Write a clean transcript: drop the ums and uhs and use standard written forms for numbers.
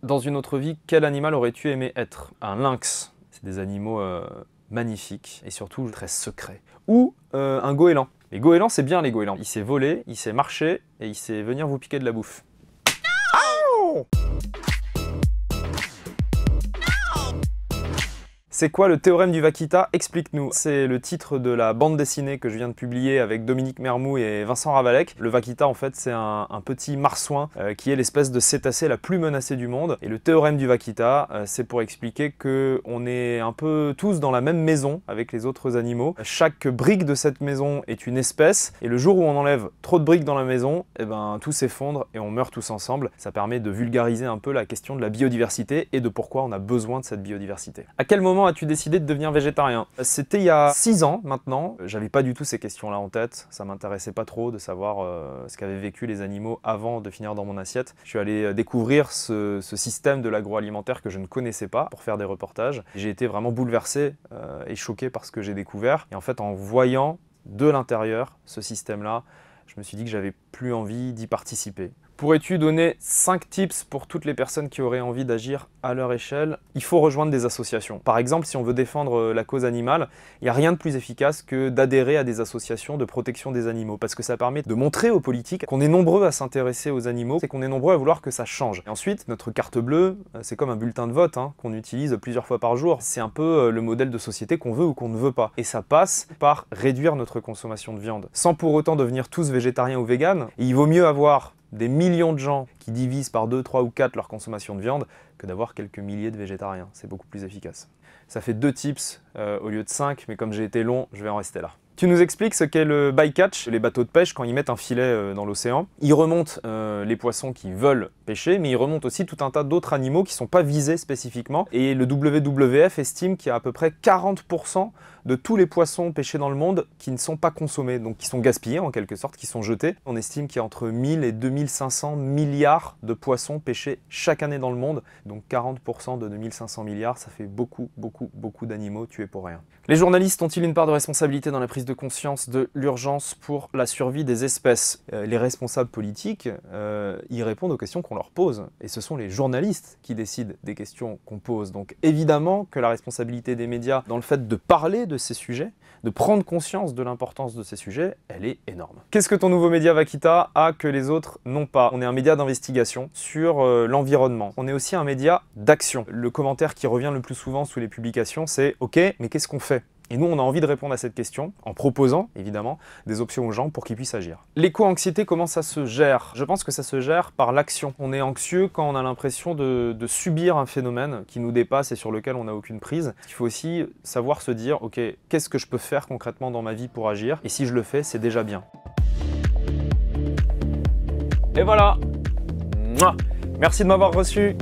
Dans une autre vie, quel animal aurais-tu aimé être? Un lynx. C'est des animaux magnifiques et surtout très secrets. Ou un goéland. Les goélands, c'est bien les goélands. Il sait voler, il sait marcher et il sait venir vous piquer de la bouffe. No! C'est quoi le théorème du Vaquita? Explique-nous. C'est le titre de la bande dessinée que je viens de publier avec Dominique Mermou et Vincent Ravalec. Le Vaquita, en fait, c'est un petit marsouin qui est l'espèce de cétacé la plus menacée du monde. Et le théorème du Vaquita, c'est pour expliquer qu'on est un peu tous dans la même maison avec les autres animaux. Chaque brique de cette maison est une espèce. Et le jour où on enlève trop de briques dans la maison, eh ben, tout s'effondre et on meurt tous ensemble. Ça permet de vulgariser un peu la question de la biodiversité et de pourquoi on a besoin de cette biodiversité. À quel moment as-tu décidé de devenir végétarien? C'était il y a 6 ans maintenant. J'avais pas du tout ces questions-là en tête. Ça m'intéressait pas trop de savoir ce qu'avaient vécu les animaux avant de finir dans mon assiette. Je suis allé découvrir ce système de l'agroalimentaire que je ne connaissais pas pour faire des reportages. J'ai été vraiment bouleversé et choqué par ce que j'ai découvert. Et en fait, en voyant de l'intérieur ce système-là, je me suis dit que j'avais plus envie d'y participer. Pourrais-tu donner 5 tips pour toutes les personnes qui auraient envie d'agir à leur échelle? Il faut rejoindre des associations. Par exemple, si on veut défendre la cause animale, il n'y a rien de plus efficace que d'adhérer à des associations de protection des animaux, parce que ça permet de montrer aux politiques qu'on est nombreux à s'intéresser aux animaux et qu'on est nombreux à vouloir que ça change. Et ensuite, notre carte bleue, c'est comme un bulletin de vote qu'on utilise plusieurs fois par jour. C'est un peu le modèle de société qu'on veut ou qu'on ne veut pas. Et ça passe par réduire notre consommation de viande, sans pour autant devenir tous végétariens ou véganes. Et il vaut mieux avoir des millions de gens qui divisent par 2, 3 ou 4 leur consommation de viande que d'avoir quelques milliers de végétariens. C'est beaucoup plus efficace. Ça fait 2 tips au lieu de 5, mais comme j'ai été long, je vais en rester là. Tu nous expliques ce qu'est le bycatch, les bateaux de pêche quand ils mettent un filet dans l'océan. Ils remontent les poissons qui veulent pêcher, mais ils remontent aussi tout un tas d'autres animaux qui ne sont pas visés spécifiquement. Et le WWF estime qu'il y a à peu près 40% de tous les poissons pêchés dans le monde qui ne sont pas consommés, donc qui sont gaspillés en quelque sorte, qui sont jetés. On estime qu'il y a entre 1000 et 2500 milliards de poissons pêchés chaque année dans le monde. Donc 40% de 2500 milliards, ça fait beaucoup d'animaux tués pour rien. Les journalistes ont-ils une part de responsabilité dans la prise de conscience de l'urgence pour la survie des espèces? Les responsables politiques, ils répondent aux questions qu'on leur pose. Et ce sont les journalistes qui décident des questions qu'on pose. Donc évidemment que la responsabilité des médias dans le fait de parler de ces sujets, de prendre conscience de l'importance de ces sujets, elle est énorme. Qu'est-ce que ton nouveau média Vaquita a que les autres n'ont pas? On est un média d'investigation sur l'environnement. On est aussi un média d'action. Le commentaire qui revient le plus souvent sous les publications, c'est « Ok, mais qu'est-ce qu'on fait ?» Et nous, on a envie de répondre à cette question en proposant, évidemment, des options aux gens pour qu'ils puissent agir. L'éco-anxiété, comment ça se gère? Je pense que ça se gère par l'action. On est anxieux quand on a l'impression de subir un phénomène qui nous dépasse et sur lequel on n'a aucune prise. Il faut aussi savoir se dire, ok, qu'est-ce que je peux faire concrètement dans ma vie pour agir? Et si je le fais, c'est déjà bien. Et voilà! Mouah. Merci de m'avoir reçu.